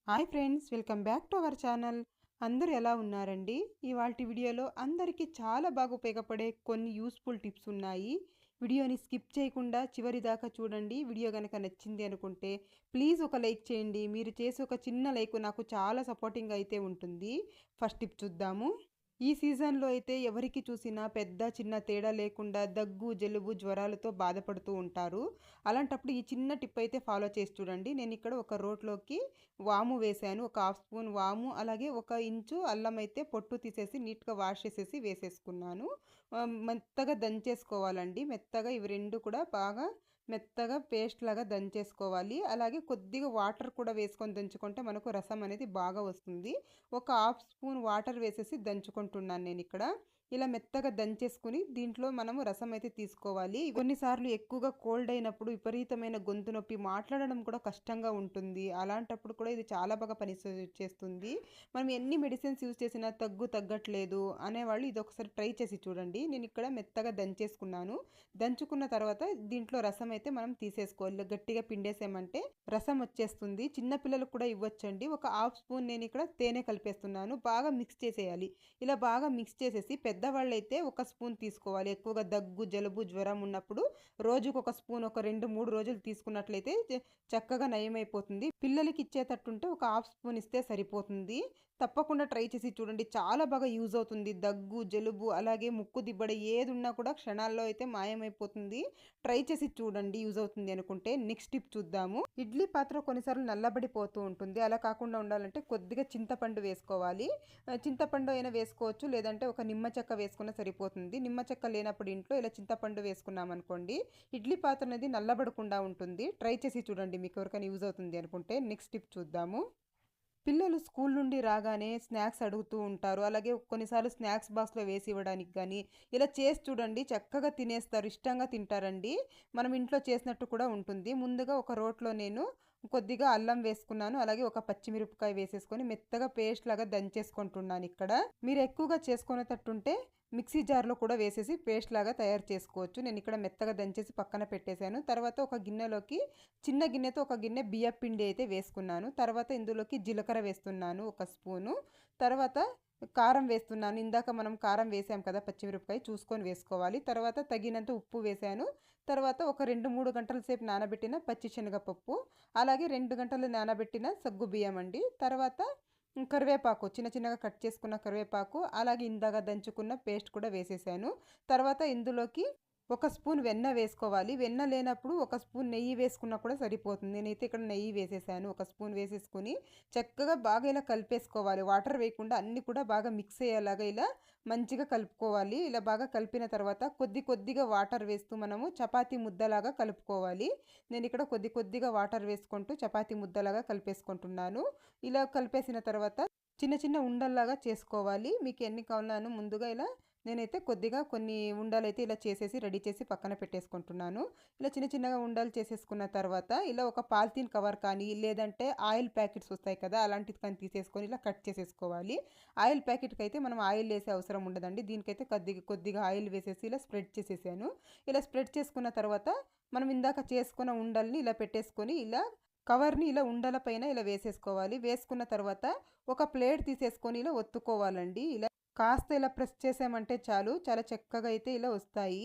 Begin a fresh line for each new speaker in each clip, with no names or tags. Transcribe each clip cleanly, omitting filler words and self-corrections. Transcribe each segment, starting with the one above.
Hi friends, welcome back to our channel. అందరూ ఎలా ఉన్నారండి? ఇవాల్టి వీడియోలో అందరికీ చాలా బాగా ఉపయోగపడే కొన్ని యూస్ఫుల్ టిప్స్ ఉన్నాయి. వీడియోని స్కిప్ చేయకుండా చివరి దాకా చూడండి. వీడియో కనుక నచ్చింది అనుకుంటే ప్లీజ్ ఒక లైక్ చేయండి. మీరు చేసే ఒక చిన్న లైక్ నాకు చాలా సపోర్టింగ్ అయితే ఉంటుంది. ఫస్ట్ టిప్ చూద్దాము. ఈ సీజన్లో అయితే ఎవరికి చూసినా పెద్ద చిన్న తేడా లేకుండా దగ్గు, జలుబు, జ్వరాలతో బాధపడుతూ ఉంటారు. అలాంటప్పుడు ఈ చిన్న టిప్ అయితే ఫాలో చేసి చూడండి. నేను ఇక్కడ ఒక రోట్లోకి వాము వేసాను. ఒక హాఫ్ స్పూన్ వాము, అలాగే 1 ఇంచు అల్లం అయితే పొట్టు తీసేసి నీట్‌గా వాష్ చేసేసి వేసేసుకున్నాను. మెత్తగా దంచేసుకోవాలండి. మెత్తగా ఇవి 2 కూడా బాగా మెత్తగా పేస్ట్ లాగా దంచేసుకోవాలి. అలాగే కొద్దిగా వాటర్ కూడా వేసుకొని దంచుకుంటే మనకు రసం అనేది బాగా వస్తుంది. ఒక హాఫ్ స్పూన్ వాటర్ వేసేసి దంచుకుంటున్నాను నేనిక్కడ. ఇలా మెత్తగా దంచేసుకుని దీంట్లో మనము రసం అయితే తీసుకోవాలి. కొన్నిసార్లు ఎక్కువగా కోల్డ్ అయినప్పుడు విపరీతమైన గొంతు నొప్పి, మాట్లాడడం కూడా కష్టంగా ఉంటుంది. అలాంటప్పుడు కూడా ఇది చాలా బాగా చేస్తుంది. మనం ఎన్ని మెడిసిన్స్ యూజ్ చేసినా తగ్గట్లేదు అనేవాళ్ళు ఇది ఒకసారి ట్రై చేసి చూడండి. నేను ఇక్కడ మెత్తగా దంచేసుకున్నాను. దంచుకున్న తర్వాత దీంట్లో రసం అయితే మనం తీసేసుకోవాలి. ఇలా గట్టిగా పిండేసామంటే రసం వచ్చేస్తుంది. చిన్న పిల్లలకు కూడా ఇవ్వచ్చండి. ఒక హాఫ్ స్పూన్ నేను ఇక్కడ తేనె కలిపేస్తున్నాను. బాగా మిక్స్ చేసేయాలి. ఇలా బాగా మిక్స్ చేసేసి పెద్దవాళ్ళైతే ఒక స్పూన్ తీసుకోవాలి. ఎక్కువగా దగ్గు, జలుబు, జ్వరం ఉన్నప్పుడు రోజుకు ఒక స్పూన్ ఒక 2, 3 రోజులు తీసుకున్నట్లయితే చక్కగా నయమైపోతుంది. పిల్లలకి ఇచ్చేటట్టుంటే ఒక హాఫ్ స్పూన్ ఇస్తే సరిపోతుంది. తప్పకుండా ట్రై చేసి చూడండి. చాలా బాగా యూజ్ అవుతుంది. దగ్గు, జలుబు, అలాగే ముక్కు దిబ్బడ ఏది ఉన్నా కూడా క్షణాల్లో అయితే మాయమైపోతుంది. ట్రై చేసి చూడండి యూజ్ అవుతుంది అనుకుంటే. నెక్స్ట్ టిప్ చూద్దాము. ఇడ్లీ పాత్ర కొన్నిసార్లు నల్లబడిపోతూ ఉంటుంది. అలా కాకుండా ఉండాలంటే కొద్దిగా చింతపండు వేసుకోవాలి. చింతపండు అయినా వేసుకోవచ్చు, లేదంటే ఒక నిమ్మ చెక్క వేసుకున్నా సరిపోతుంది. నిమ్మ చెక్క లేనప్పుడు ఇంట్లో ఇలా చింతపండు వేసుకున్నాం అనుకోండి, ఇడ్లీ పాత్ర అనేది నల్లబడకుండా ఉంటుంది. ట్రై చేసి చూడండి, మీకు ఎవరికైనా యూజ్ అవుతుంది అనుకుంటే. నెక్స్ట్ టిప్ చూద్దాము. పిల్లలు స్కూల్ నుండి రాగానే స్నాక్స్ అడుగుతూ ఉంటారు. అలాగే కొన్నిసార్లు స్నాక్స్ బాక్స్‌లో వేసి ఇవ్వడానికి గానీ, ఇలా చేసి చూడండి, చక్కగా తినేస్తారు. ఇష్టంగా తింటారండి. మనం ఇంట్లో చేసినట్టు కూడా ఉంటుంది. ముందుగా ఒక రోట్లో నేను కొద్దిగా అల్లం వేసుకున్నాను. అలాగే ఒక పచ్చిమిరపకాయ వేసేసుకొని మెత్తగా పేస్ట్ లాగా దంచేసుకుంటున్నాను ఇక్కడ. మీరు ఎక్కువగా చేసుకునేటట్టుంటే మిక్సీ జార్‌లో కూడా వేసేసి పేస్ట్ లాగా తయారు చేసుకోవచ్చు. నేను ఇక్కడ మెత్తగా దంచేసి పక్కన పెట్టేశాను. తర్వాత ఒక గిన్నెలోకి, చిన్న గిన్నెతో ఒక గిన్నె బియ్యపు పిండి అయితే వేసుకున్నాను. తర్వాత ఇందులోకి జీలకర్ర వేస్తున్నాను ఒక స్పూను. తర్వాత కారం వేస్తున్నాను. ఇందాక మనం కారం వేసాం కదా, పచ్చిమిరపకాయ చూసుకొని వేసుకోవాలి. తర్వాత తగినంత ఉప్పు వేశాను. తర్వాత ఒక 2, 3 గంటల సేపు నానబెట్టిన పచ్చి శనగపప్పు, అలాగే 2 గంటలు నానబెట్టిన సగ్గుబియ్యం అండి. తర్వాత కరివేపాకు, చిన్న చిన్నగా కట్ చేసుకున్న కరివేపాకు, అలాగే ఇందాక దంచుకున్న పేస్ట్ కూడా వేసేసాను. తర్వాత ఇందులోకి ఒక స్పూన్ వెన్న వేసుకోవాలి. వెన్న లేనప్పుడు ఒక స్పూన్ నెయ్యి వేసుకున్నా కూడా సరిపోతుంది. నేనైతే ఇక్కడ నెయ్యి వేసేసాను. ఒక స్పూన్ వేసేసుకొని చక్కగా బాగా ఇలా కలిపేసుకోవాలి. వాటర్ వేయకుండా అన్నీ కూడా బాగా మిక్స్ అయ్యేలాగా ఇలా మంచిగా కలుపుకోవాలి. ఇలా బాగా కలిపిన తర్వాత కొద్దిగా వాటర్ వేస్తూ మనము చపాతీ ముద్దలాగా కలుపుకోవాలి. నేను ఇక్కడ కొద్దిగా వాటర్ వేసుకుంటూ చపాతీ ముద్దలాగా కలిపేసుకుంటున్నాను. ఇలా కలిపేసిన తర్వాత చిన్న చిన్న ఉండల్లాగా చేసుకోవాలి. మీకు ఎన్ని కావాలనో ముందుగా ఇలా నేనైతే కొద్దిగా కొన్ని ఉండలైతే ఇలా చేసేసి రెడీ చేసి పక్కన పెట్టేసుకుంటున్నాను. ఇలా చిన్న చిన్నగా ఉండలు చేసేసుకున్న తర్వాత ఇలా ఒక పాలిథీన్ కవర్ కానీ, లేదంటే ఆయిల్ ప్యాకెట్స్ వస్తాయి కదా, అలాంటిది కానీ తీసేసుకొని ఇలా కట్ చేసేసుకోవాలి. ఆయిల్ ప్యాకెట్‌కి అయితే మనం ఆయిల్ వేసే అవసరం ఉండదండి. దీనికైతే కొద్దిగా ఆయిల్ వేసేసి ఇలా స్ప్రెడ్ చేసేసాను. ఇలా స్ప్రెడ్ చేసుకున్న తర్వాత మనం ఇందాక చేసుకున్న ఉండల్ని ఇలా పెట్టేసుకొని ఇలా కవర్‌ని ఇలా ఉండల పైన ఇలా వేసేసుకోవాలి. వేసుకున్న తర్వాత ఒక ప్లేట్ తీసేసుకొని ఇలా ఒత్తుకోవాలండి. ఇలా కాస్త ఇలా ప్రెస్ చేసామంటే చాలు, చాలా చక్కగా అయితే ఇలా వస్తాయి.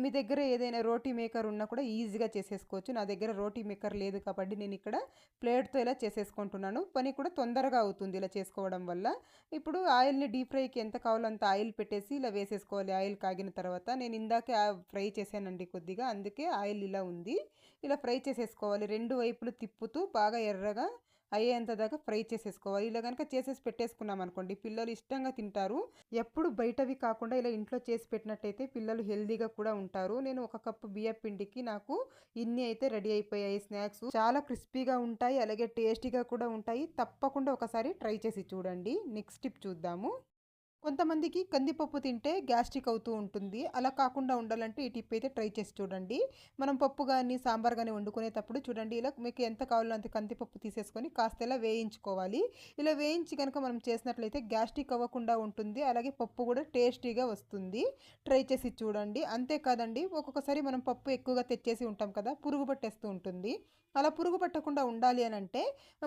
మీ దగ్గర ఏదైనా రోటీ మేకర్ ఉన్నా కూడా ఈజీగా చేసేసుకోవచ్చు. నా దగ్గర రోటీ మేకర్ లేదు కాబట్టి నేను ఇక్కడ ప్లేట్‌తో ఇలా చేసేసుకుంటున్నాను. పని కూడా తొందరగా అవుతుంది ఇలా చేసుకోవడం వల్ల. ఇప్పుడు ఆయిల్‌ని డీప్ ఫ్రైకి ఎంత కావాలో అంత ఆయిల్ పెట్టేసి ఇలా వేసేసుకోవాలి. ఆయిల్ కాగిన తర్వాత నేను ఇందాకే ఫ్రై చేశానండి కొద్దిగా, అందుకే ఆయిల్ ఇలా ఉంది. ఇలా ఫ్రై చేసేసుకోవాలి. 2 వైపులు తిప్పుతూ బాగా ఎర్రగా అయ్యేంత దాకా ఫ్రై చేసేసుకోవాలి. ఇలా గనుక చేసేసి పెట్టేసుకున్నాం అనుకోండి, పిల్లలు ఇష్టంగా తింటారు. ఎప్పుడు బయటవి కాకుండా ఇలా ఇంట్లో చేసి పెట్టినట్టయితే పిల్లలు హెల్తీగా కూడా ఉంటారు. నేను ఒక కప్పు బియ్యపు పిండికి నాకు ఇన్ని అయితే రెడీ అయిపోయాయి స్నాక్స్. చాలా క్రిస్పీగా ఉంటాయి, అలాగే టేస్టీగా కూడా ఉంటాయి. తప్పకుండా ఒకసారి ట్రై చేసి చూడండి. నెక్స్ట్ టిప్ చూద్దాము. కొంతమందికి కందిపప్పు తింటే గ్యాస్ట్రిక్ అవుతూ ఉంటుంది. అలా కాకుండా ఉండాలంటే ఈ టిప్ అయితే ట్రై చేసి చూడండి. మనం పప్పు గానీ, సాంబార్ గానీ వండుకునేటప్పుడు చూడండి, ఇలా మీకు ఎంత కావాలో అంత కందిపప్పు తీసేసుకొని కాస్త ఇలా వేయించుకోవాలి. ఇలా వేయించి గనుక మనం చేసినట్లయితే గ్యాస్ట్రిక్ అవ్వకుండా ఉంటుంది. అలాగే పప్పు కూడా టేస్టీగా వస్తుంది. ట్రై చేసి చూడండి. అంతేకాదండి, ఒక్కొక్కసారి మనం పప్పు ఎక్కువగా తెచ్చేసి ఉంటాం కదా, పురుగు పట్టేస్తూ ఉంటుంది. అలా పురుగు పట్టకుండా ఉండాలి అని అంటే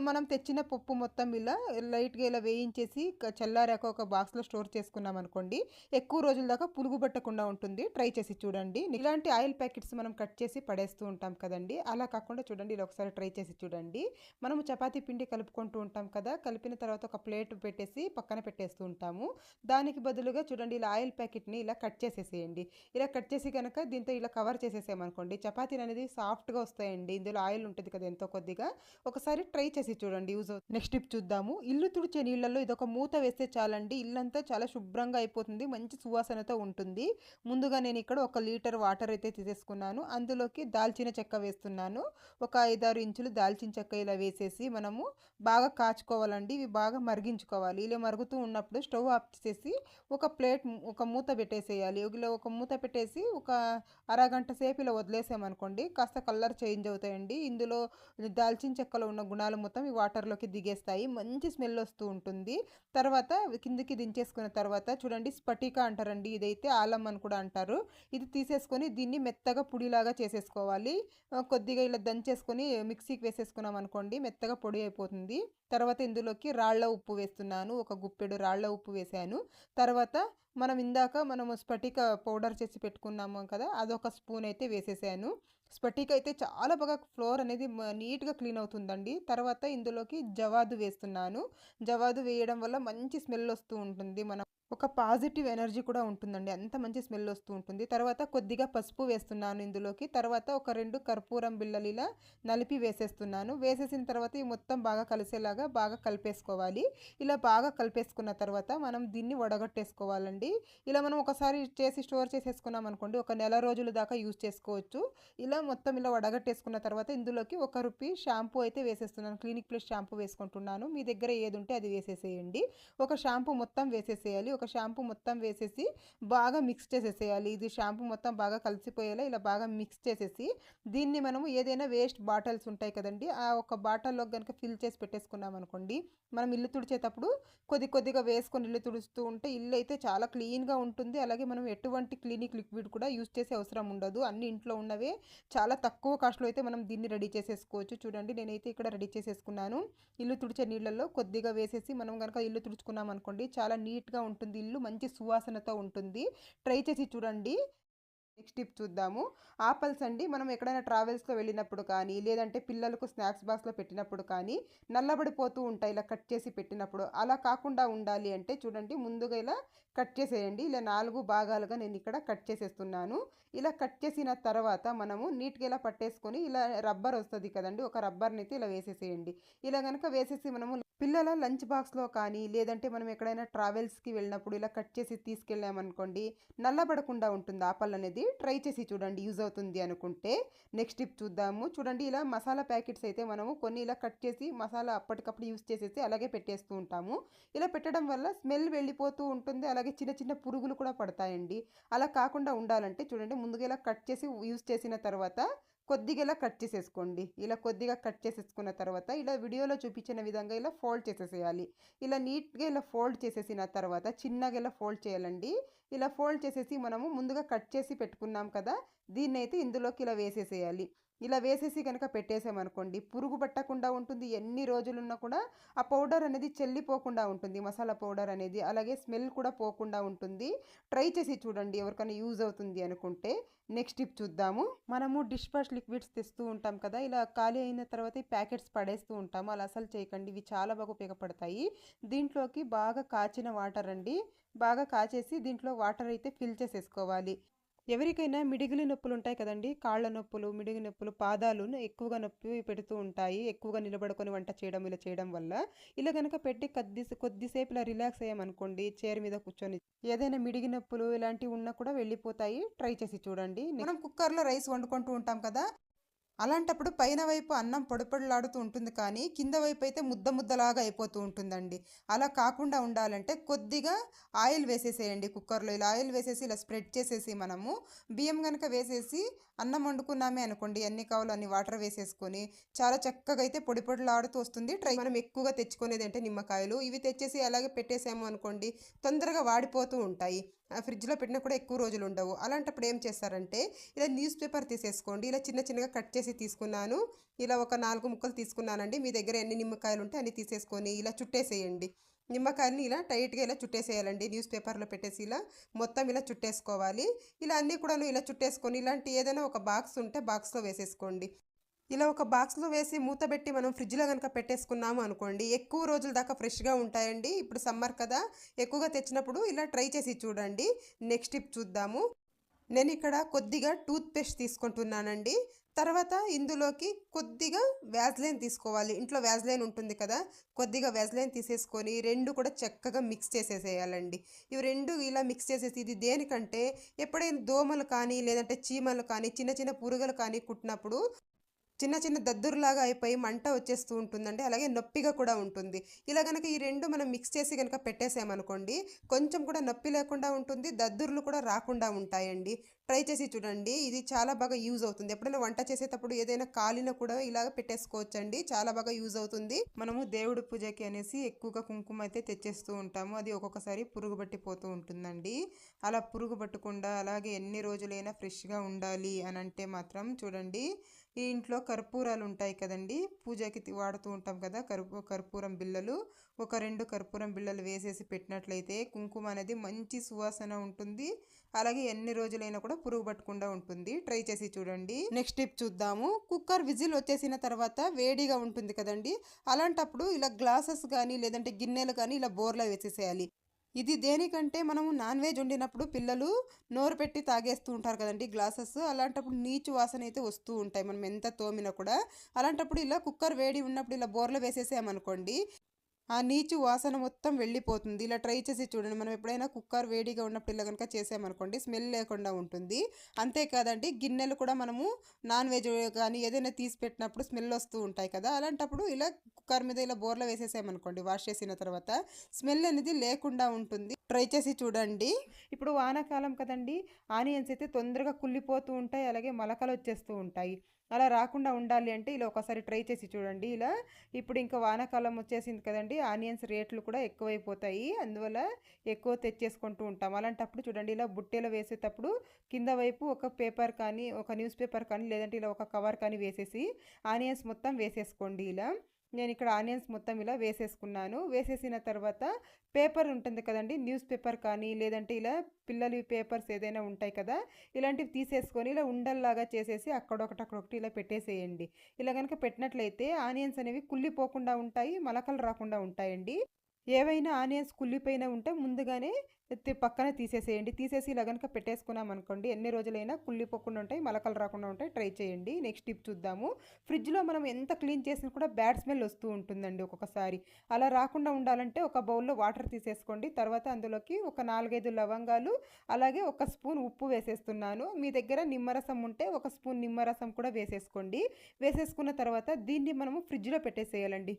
మనం తెచ్చిన పప్పు మొత్తం ఇలా లైట్‌గా ఇలా వేయించేసి చల్లారాక ఒక బాక్స్‌లో స్టోర్ చేసుకున్నాం అనుకోండి, ఎక్కువ రోజుల దాకా పురుగు పట్టకుండా ఉంటుంది. ట్రై చేసి చూడండి. ఇలాంటి ఆయిల్ ప్యాకెట్స్ మనం కట్ చేసి పడేస్తూ ఉంటాం కదండీ! అలా కాకుండా చూడండి ఇలా ఒకసారి ట్రై చేసి చూడండి. మనము చపాతీ పిండి కలుపుకుంటూ ఉంటాం కదా! కలిపిన తర్వాత ఒక ప్లేట్ పెట్టేసి పక్కన పెట్టేస్తూ ఉంటాము. దానికి బదులుగా చూడండి ఇలా ఆయిల్ ప్యాకెట్‌ని ఇలా కట్ చేసేసేయండి. ఇలా కట్ చేసి గనక దీంతో ఇలా కవర్ చేసేసామనుకోండి, చపాతీలనేది సాఫ్ట్‌గా వస్తాయండి. ఇందులో ఆయిల్ ఉంటది కదా ఎంతో కొద్దిగా. ఒకసారి ట్రై చేసి చూడండి, యూజ్ అవుతుంది. నెక్స్ట్ టిప్ చూద్దాము. ఇల్లు తుడిచే నీళ్ళల్లో ఇదొక మూత వేస్తే చాలండి. ఇల్లంతా చాలా శుభ్రంగా అయిపోతుంది. మంచి సువాసనతో ఉంటుంది. ముందుగా నేనిక్కడ 1 లీటర్ వాటర్ అయితే తీసేసుకున్నాను. అందులోకి దాల్చిన చెక్క వేస్తున్నాను. ఒక 5, 6 ఇంచులు దాల్చిన చెక్క ఇలా వేసేసి మనము బాగా కాచుకోవాలండి. ఇవి బాగా మరిగించుకోవాలి. ఇలా మరుగుతూ ఉన్నప్పుడు స్టవ్ ఆఫ్ చేసేసి ఒక మూత పెట్టేసేయాలి. ఇలా ఒక మూత పెట్టేసి ఒక అరగంట సేపు ఇలా వదిలేసామనుకోండి, కాస్త కలర్ చేంజ్ అవుతాయండి. ఇందులో దాల్చిన చెక్కలో ఉన్న గుణాలు మొత్తం ఈ వాటర్‌లోకి దిగేస్తాయి. మంచి స్మెల్ వస్తూ ఉంటుంది. తర్వాత కిందకి దించేసుకున్న తర్వాత చూడండి స్ఫటిక అంటారండి. ఇదైతే ఆలం అని కూడా అంటారు. ఇది తీసేసుకొని దీన్ని మెత్తగా పొడిలాగా చేసేసుకోవాలి. కొద్దిగా ఇలా దంచేసుకొని మిక్సీకి వేసేసుకున్నాం అనుకోండి, మెత్తగా పొడి అయిపోతుంది. తర్వాత ఇందులోకి రాళ్ళ ఉప్పు వేస్తున్నాను. ఒక గుప్పెడు రాళ్ళ ఉప్పు వేశాను. తర్వాత మనము స్ఫటిక పౌడర్ చేసి పెట్టుకున్నాము కదా! అదొక స్పూన్ అయితే వేసేసాను. స్ఫటిక అయితే చాలా బాగా ఫ్లోర్ అనేది నీట్‌గా క్లీన్ అవుతుందండి. తర్వాత ఇందులోకి జవాదు వేస్తున్నాను. జవాదు వేయడం వల్ల మంచి స్మెల్ వస్తూ ఉంటుంది. ఒక పాజిటివ్ ఎనర్జీ కూడా ఉంటుందండి. అంత మంచి స్మెల్ వస్తూ ఉంటుంది. తర్వాత కొద్దిగా పసుపు వేస్తున్నాను ఇందులోకి. తర్వాత ఒక 2 కర్పూరం బిళ్ళలు ఇలా నలిపి వేసేస్తున్నాను. వేసేసిన తర్వాత ఈ మొత్తం బాగా కలిసేలాగా బాగా కలిపేసుకోవాలి. ఇలా బాగా కలిపేసుకున్న తర్వాత మనం దీన్ని వడగట్టేసుకోవాలండి. ఇలా మనం ఒకసారి చేసి స్టోర్ చేసేసుకున్నాం అనుకోండి, ఒక నెల రోజుల దాకా యూజ్ చేసుకోవచ్చు. ఇలా మొత్తం ఇలా వడగట్టేసుకున్న తర్వాత ఇందులోకి రూ. 1 షాంపూ అయితే వేసేస్తున్నాను. క్లినిక్ ప్లస్ షాంపూ వేసుకుంటున్నాను. మీ దగ్గర ఏది ఉంటే అది వేసేసేయండి. ఒక షాంపూ మొత్తం వేసేసేయాలి. ఒక షాంపూ మొత్తం వేసేసి బాగా మిక్స్ చేసేసేయాలి. ఇది షాంపూ మొత్తం బాగా కలిసిపోయేలా ఇలా బాగా మిక్స్ చేసేసి దీన్ని మనము ఏదైనా వేస్ట్ బాటిల్స్ ఉంటాయి కదండీ! ఆ ఒక బాటిల్‌లో గనుక ఫిల్ చేసి పెట్టేసుకున్నాం అనుకోండి, మనం ఇల్లు తుడిచేటప్పుడు కొద్దిగా వేసుకొని ఇల్లు తుడుస్తూ ఉంటే ఇల్లు అయితే చాలా క్లీన్‌గా ఉంటుంది. అలాగే మనం ఎటువంటి క్లినిక్ లిక్విడ్ కూడా యూజ్ చేసే అవసరం ఉండదు. అన్ని ఇంట్లో ఉన్నవే చాలా తక్కువ కాస్ట్‌లో అయితే మనం దీన్ని రెడీ చేసేసుకోవచ్చు. చూడండి నేనైతే ఇక్కడ రెడీ చేసేసుకున్నాను. ఇల్లు తుడిచే నీళ్ళల్లో కొద్దిగా వేసేసి మనం గనక ఇల్లు తుడుచుకున్నాం అనుకోండి, చాలా నీట్‌గా ఉంటుంది. ఇల్లు మంచి సువాసనతో ఉంటుంది. ట్రై చేసి చూడండి. నెక్స్ట్ టిప్ చూద్దాము. ఆపిల్స్ అండి, మనం ఎక్కడైనా ట్రావెల్స్‌లో వెళ్ళినప్పుడు కానీ, లేదంటే పిల్లలకు స్నాక్స్ బాక్స్‌లో పెట్టినప్పుడు కానీ, నల్లబడిపోతూ ఉంటాయి ఇలా కట్ చేసి పెట్టినప్పుడు. అలా కాకుండా ఉండాలి అంటే చూడండి ముందుగా ఇలా కట్ చేసేయండి. ఇలా 4 భాగాలుగా నేనిక్కడ కట్ చేసేస్తున్నాను. ఇలా కట్ చేసిన తర్వాత మనము నీట్‌గా ఇలా పట్టేసుకొని ఇలా రబ్బర్ వస్తది కదండీ! ఒక రబ్బర్‌నైతే ఇలా వేసేసేయండి. ఇలా గనక వేసేసి మనము పిల్లల లంచ్ బాక్స్‌లో కానీ, లేదంటే మనం ఎక్కడైనా ట్రావెల్స్‌కి వెళ్ళినప్పుడు ఇలా కట్ చేసి తీసుకెళ్ళామనుకోండి, నల్లబడకుండా ఉంటుంది ఆపల్ అనేది. ట్రై చేసి చూడండి, యూజ్ అవుతుంది అనుకుంటే. నెక్స్ట్ టిప్ చూద్దాము. చూడండి ఇలా మసాలా ప్యాకెట్స్ అయితే మనము కొన్ని ఇలా కట్ చేసి మసాలా అప్పటికప్పుడు యూజ్ చేసేసి అలాగే పెట్టేస్తూ ఉంటాము. ఇలా పెట్టడం వల్ల స్మెల్ వెళ్ళిపోతూ ఉంటుంది. అలాగే చిన్న చిన్న పురుగులు కూడా పడతాయండి. అలా కాకుండా ఉండాలంటే చూడండి ముందుగా ఇలా కట్ చేసి యూజ్ చేసిన తర్వాత కొద్దిగా ఇలా కట్ చేసేసుకోండి. ఇలా కొద్దిగా కట్ చేసేసుకున్న తర్వాత ఇలా వీడియోలో చూపించిన విధంగా ఇలా ఫోల్డ్ చేసేసేయాలి. ఇలా నీట్‌గా ఇలా ఫోల్డ్ చేసేసిన తర్వాత చిన్నగా ఇలా ఫోల్డ్ చేయాలండి. ఇలా ఫోల్డ్ చేసేసి మనము ముందుగా కట్ చేసి పెట్టుకున్నాం కదా! దీన్నైతే ఇందులోకి ఇలా వేసేసేయాలి. ఇలా వేసేసి గనక పెట్టేసామనుకోండి, పురుగు పట్టకుండా ఉంటుంది. ఎన్ని రోజులున్నా కూడా ఆ పౌడర్ అనేది చెల్లిపోకుండా ఉంటుంది. మసాలా పౌడర్ అనేది. అలాగే స్మెల్ కూడా పోకుండా ఉంటుంది. ట్రై చేసి చూడండి, ఎవరికైనా యూజ్ అవుతుంది అనుకుంటే. నెక్స్ట్ టిప్ చూద్దాము. మనము డిష్ వాష్ లిక్విడ్స్ తెస్తూ ఉంటాం కదా! ఇలా ఖాళీ అయిన తర్వాత ఈ ప్యాకెట్స్ పడేస్తూ ఉంటాము. అలా అస్సలు చేయకండి. ఇవి చాలా బాగా ఉపయోగపడతాయి. దీంట్లోకి బాగా కాచిన వాటర్ అండి. బాగా కాచేసి దీంట్లో వాటర్ అయితే ఫిల్ చేసేసుకోవాలి. ఎవరికైనా మిడిగులి నొప్పులుంటాయి కదండీ! కాళ్ళ నొప్పులు, మిడిగి నొప్పులు, పాదాలును ఎక్కువగా నొప్పి పెడుతూ ఉంటాయి. ఎక్కువగా నిలబడుకొని వంట చేయడం ఇలా చేయడం వల్ల. ఇలా గనక పెట్టి కొద్దిసేపు ఇలా రిలాక్స్ అయ్యామనుకోండి చైర్ మీద కూర్చొని, ఏదైనా మిడిగి నొప్పులు ఇలాంటివి ఉన్నా కూడా వెళ్ళిపోతాయి. ట్రై చేసి చూడండి. మనం కుక్కర్‌లో రైస్ వండుకుంటూ ఉంటాం కదా! అలాంటప్పుడు పైన వైపు అన్నం పొడి-పొడిలాడుతూ ఉంటుంది కానీ, కింద వైపు అయితే ముద్ద ముద్దలాగా అయిపోతూ ఉంటుందండి. అలా కాకుండా ఉండాలంటే కొద్దిగా ఆయిల్ వేసేసేయండి కుక్కర్‌లో. ఇలా ఆయిల్ వేసేసి ఇలా స్ప్రెడ్ చేసేసి మనము బియ్యం గనక వేసేసి అన్నం వండుకున్నామే అనుకోండి, ఎన్ని కావాలో అన్ని వాటర్ వేసేసుకొని చాలా చక్కగా అయితే పొడి-పొడిలాడుతూ వస్తుంది. మనం ఎక్కువగా తెచ్చుకునేది అంటే నిమ్మకాయలు. ఇవి తెచ్చేసి అలాగే పెట్టేసాము అనుకోండి, తొందరగా వాడిపోతూ ఉంటాయి. ఫ్రిడ్జ్లో పెట్టినా కూడా ఎక్కువ రోజులు ఉండవు. అలాంటప్పుడు ఏం చేస్తారంటే ఇలా న్యూస్ పేపర్ తీసేసుకోండి. ఇలా చిన్న చిన్నగా కట్ చేసి తీసుకున్నాను. ఇలా ఒక 4 ముక్కలు తీసుకున్నానండి. మీ దగ్గర ఎన్ని నిమ్మకాయలు ఉంటే అన్ని తీసేసుకొని ఇలా చుట్టేసేయండి. నిమ్మకాయలని ఇలా టైట్గా ఇలా చుట్టేసేయాలండి. న్యూస్ పేపర్లో పెట్టేసి ఇలా మొత్తం ఇలా చుట్టేసుకోవాలి. ఇలా అన్నీ కూడాను ఇలా చుట్టేసుకొని ఇలాంటి ఏదైనా ఒక బాక్స్ ఉంటే బాక్స్లో వేసేసుకోండి. ఇలా ఒక బాక్స్లో వేసి మూత పెట్టి మనం ఫ్రిడ్జ్లో కనుక పెట్టేసుకున్నాము అనుకోండి, ఎక్కువ రోజుల దాకా ఫ్రెష్గా ఉంటాయండి. ఇప్పుడు సమ్మర్ కదా, ఎక్కువగా తెచ్చినప్పుడు ఇలా ట్రై చేసి చూడండి. నెక్స్ట్ టిప్ చూద్దాము. నేను ఇక్కడ కొద్దిగా టూత్ పేస్ట్ తీసుకుంటున్నానండి. తర్వాత ఇందులోకి కొద్దిగా వ్యాజ్లైన్ తీసుకోవాలి. ఇంట్లో వ్యాజ్లైన్ ఉంటుంది కదా, కొద్దిగా వ్యాజ్లైన్ తీసేసుకొని రెండు కూడా చక్కగా మిక్స్ చేసేసేయాలండి. ఇవి రెండు ఇలా మిక్స్ చేసేసి, ఇది దేనికంటే ఎప్పుడైనా దోమలు కానీ లేదంటే చీమలు కానీ చిన్న చిన్న పురుగులు కానీ కుట్టినప్పుడు చిన్న చిన్న దద్దురులాగా అయిపోయి మంట వచ్చేస్తూ ఉంటుందండి. అలాగే నొప్పిగా కూడా ఉంటుంది. ఇలా గనక ఈ రెండు మనం మిక్స్ చేసి గనక పెట్టేసామనుకోండి, కొంచెం కూడా నొప్పి లేకుండా ఉంటుంది, దద్దుర్లు కూడా రాకుండా ఉంటాయండి. ట్రై చేసి చూడండి. ఇది చాలా బాగా యూజ్ అవుతుంది. ఎప్పుడైనా వంట చేసేటప్పుడు ఏదైనా కాలిన కూడా ఇలాగ పెట్టేసుకోవచ్చండి. చాలా బాగా యూజ్ అవుతుంది. మనము దేవుడి పూజకి అనేసి ఎక్కువగా కుంకుమ అయితే తెచ్చేస్తూ ఉంటాము. అది ఒక్కొక్కసారి పురుగు పట్టిపోతూ ఉంటుందండి. అలా పురుగు పట్టకుండా అలాగే ఎన్ని రోజులైనా ఫ్రెష్గా ఉండాలి అని అంటే మాత్రం చూడండి, ఈ ఇంట్లో కర్పూరాలు ఉంటాయి కదండి, పూజకి వాడుతూ ఉంటాం కదా, కర్పూరం బిళ్ళలు. ఒక 2 కర్పూరం బిళ్ళలు వేసేసి పెట్టినట్లయితే కుంకుమ అనేది మంచి సువాసన ఉంటుంది. అలాగే ఎన్ని రోజులైనా కూడా పురుగు పట్టకుండా ఉంటుంది. ట్రై చేసి చూడండి. నెక్స్ట్ టిప్ చూద్దాము. కుక్కర్ విజిల్ వచ్చేసిన తర్వాత వేడిగా ఉంటుంది కదండి, అలాంటప్పుడు ఇలా గ్లాసెస్ కానీ లేదంటే గిన్నెలు కానీ ఇలా బోర్లా వేసేసేయాలి. ఇది దేనికంటే మనము నాన్ వెజ్ వండినప్పుడు పిల్లలు నోరు పెట్టి తాగేస్తూ ఉంటారు కదండి గ్లాసెస్. అలాంటప్పుడు నీచు వాసన అయితే వస్తూ ఉంటాయి మనం ఎంత తోమినా కూడా. అలాంటప్పుడు ఇలా కుక్కర్ వేడి ఉన్నప్పుడు ఇలా బోర్లో వేసేసామనుకోండి, ఆ నీచు వాసన మొత్తం వెళ్ళిపోతుంది. ఇలా ట్రై చేసి చూడండి. మనం ఎప్పుడైనా కుక్కర్ వేడిగా ఉన్నప్పుడు ఇలా కనుక చేసామనుకోండి, స్మెల్ లేకుండా ఉంటుంది. అంతేకాదండి, గిన్నెలు కూడా మనము నాన్ వెజ్ కానీ ఏదైనా తీసి పెట్టినప్పుడు స్మెల్ వస్తూ ఉంటాయి కదా, అలాంటప్పుడు ఇలా కుక్కర్ మీద ఇలా బోర్లో వేసేసామనుకోండి, వాష్ చేసిన తర్వాత స్మెల్ అనేది లేకుండా ఉంటుంది. ట్రై చేసి చూడండి. ఇప్పుడు వానాకాలం కదండి, ఆనియన్స్ అయితే తొందరగా కుళ్ళిపోతూ ఉంటాయి, అలాగే మొలకలు వచ్చేస్తూ ఉంటాయి. అలా రాకుండా ఉండాలి అంటే ఇలా ఒకసారి ట్రై చేసి చూడండి. ఇలా ఇప్పుడు ఇంకా వానాకాలం వచ్చేసింది కదండి, ఆనియన్స్ రేట్లు కూడా ఎక్కువైపోతాయి. అందువల్ల ఎక్కువ తెచ్చేసుకుంటూ ఉంటాం. అలాంటప్పుడు చూడండి, ఇలా బుట్టెలో వేసేటప్పుడు కింద వైపు ఒక పేపర్ కానీ ఒక న్యూస్ పేపర్ కానీ లేదంటే ఇలా ఒక కవర్ కానీ వేసేసి ఆనియన్స్ మొత్తం వేసేసుకోండి. ఇలా నేను ఇక్కడ ఆనియన్స్ మొత్తం ఇలా వేసేసుకున్నాను. వేసేసిన తర్వాత పేపర్ ఉంటుంది కదండి, న్యూస్ పేపర్ కానీ లేదంటే ఇలా పిల్లలు పేపర్స్ ఏదైనా ఉంటాయి కదా, ఇలాంటివి తీసేసుకొని ఇలా ఉండల్లాగా చేసేసి అక్కడొకటి ఇలా పెట్టేసేయండి. ఇలా కనుక పెట్టినట్లయితే ఆనియన్స్ అనేవి కుళ్ళిపోకుండా ఉంటాయి, మొలకలు రాకుండా ఉంటాయండి. ఏవైనా ఆనియన్స్ కుళ్ళిపోయినా ఉంటే ముందుగానే పక్కన తీసేసేయండి. తీసేసి ఇలా కనుక పెట్టేసుకున్నాం అనుకోండి, ఎన్ని రోజులైనా కుళ్ళిపోకుండా ఉంటాయి, మొలకలు రాకుండా ఉంటాయి. ట్రై చేయండి. నెక్స్ట్ టిప్ చూద్దాము. ఫ్రిడ్జ్లో మనం ఎంత క్లీన్ చేసినా కూడా బ్యాడ్ స్మెల్ వస్తూ ఉంటుందండి ఒక్కొక్కసారి. అలా రాకుండా ఉండాలంటే ఒక బౌల్లో వాటర్ తీసేసుకోండి. తర్వాత అందులోకి ఒక 4-5 లవంగాలు అలాగే ఒక స్పూన్ ఉప్పు వేసేస్తున్నాను. మీ దగ్గర నిమ్మరసం ఉంటే ఒక స్పూన్ నిమ్మరసం కూడా వేసేసుకోండి. వేసేసుకున్న తర్వాత దీన్ని మనము ఫ్రిడ్జ్లో పెట్టేసేయాలండి.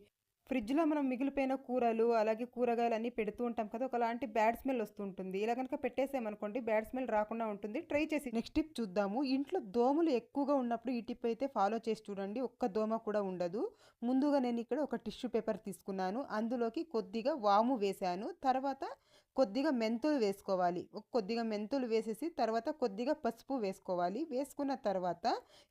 ఫ్రిడ్జ్లో మనం మిగిలిపోయిన కూరలు అలాగే కూరగాయలు అన్నీ పెడుతూ ఉంటాం కదా, ఒకలాంటి బ్యాడ్ స్మెల్ వస్తుంటుంది. ఇలా కనుక పెట్టేసామనుకోండి, బ్యాడ్ స్మెల్ రాకుండా ఉంటుంది. ట్రై చేసి నెక్స్ట్ టిప్ చూద్దాము. ఇంట్లో దోమలు ఎక్కువగా ఉన్నప్పుడు ఈ టిప్ అయితే ఫాలో చేసి చూడండి. ఒక్క దోమ కూడా ఉండదు. ముందుగా నేను ఇక్కడ ఒక టిష్యూ పేపర్ తీసుకున్నాను. అందులోకి కొద్దిగా వాము వేశాను. తర్వాత కొద్దిగా మెంతులు వేసుకోవాలి. కొద్దిగా మెంతులు వేసేసి తర్వాత కొద్దిగా పసుపు వేసుకోవాలి. వేసుకున్న తర్వాత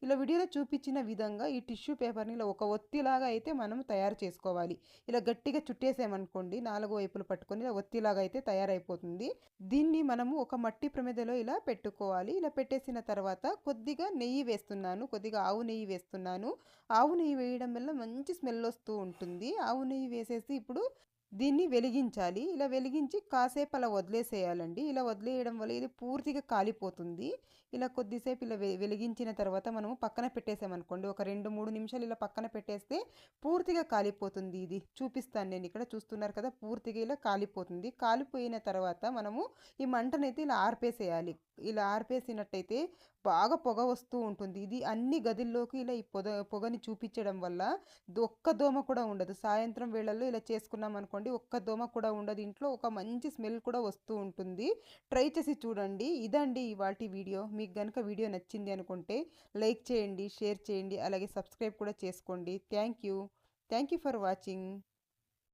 ఇలా వీడియోలో చూపించిన విధంగా ఈ టిష్యూ పేపర్ని ఇలా ఒక ఒత్తిలాగా అయితే మనం తయారు చేసుకోవాలి. ఇలా గట్టిగా చుట్టేసామనుకోండి, 4 వైపులు పట్టుకొని ఇలా ఒత్తిలాగా అయితే తయారైపోతుంది. దీన్ని మనము ఒక మట్టి ప్రమిదలో ఇలా పెట్టుకోవాలి. ఇలా పెట్టేసిన తర్వాత కొద్దిగా నెయ్యి వేస్తున్నాను, కొద్దిగా ఆవు నెయ్యి వేస్తున్నాను. ఆవు నెయ్యి వేయడం వల్ల మంచి స్మెల్ వస్తూ ఉంటుంది. ఆవు నెయ్యి వేసేసి ఇప్పుడు దీన్ని వెలిగించాలి. ఇలా వెలిగించి కాసేపు అలా వదిలేసేయాలండి. ఇలా వదిలేయడం వల్ల ఇది పూర్తిగా కాలిపోతుంది. ఇలా కొద్దిసేపు ఇలా వెలిగించిన తర్వాత మనము పక్కన పెట్టేసామనుకోండి, ఒక 2-3 నిమిషాలు ఇలా పక్కన పెట్టేస్తే పూర్తిగా కాలిపోతుంది. ఇది చూపిస్తాను నేను ఇక్కడ, చూస్తున్నారు కదా, పూర్తిగా ఇలా కాలిపోతుంది. కాలిపోయిన తర్వాత మనము ఈ మంటనైతే ఇలా ఆర్పేసేయాలి. ఇలా ఆర్పేసినట్టయితే బాగా పొగ వస్తూ ఉంటుంది. ఇది అన్ని గదుల్లోకి ఇలా ఈ పొగని చూపించడం వల్ల ఒక్క దోమ కూడా ఉండదు. సాయంత్రం వేళల్లో ఇలా చేసుకున్నాం అనుకోండి, ఒక్క దోమ కూడా ఉండదు. ఇంట్లో ఒక మంచి స్మెల్ కూడా వస్తూ ఉంటుంది. ట్రై చేసి చూడండి. ఇదండి ఇవాల్టి వీడియో. మీకు కనుక వీడియో నచ్చింది అనుకుంటే లైక్ చేయండి, షేర్ చేయండి, అలాగే సబ్స్క్రైబ్ కూడా చేసుకోండి. Thank you for watching.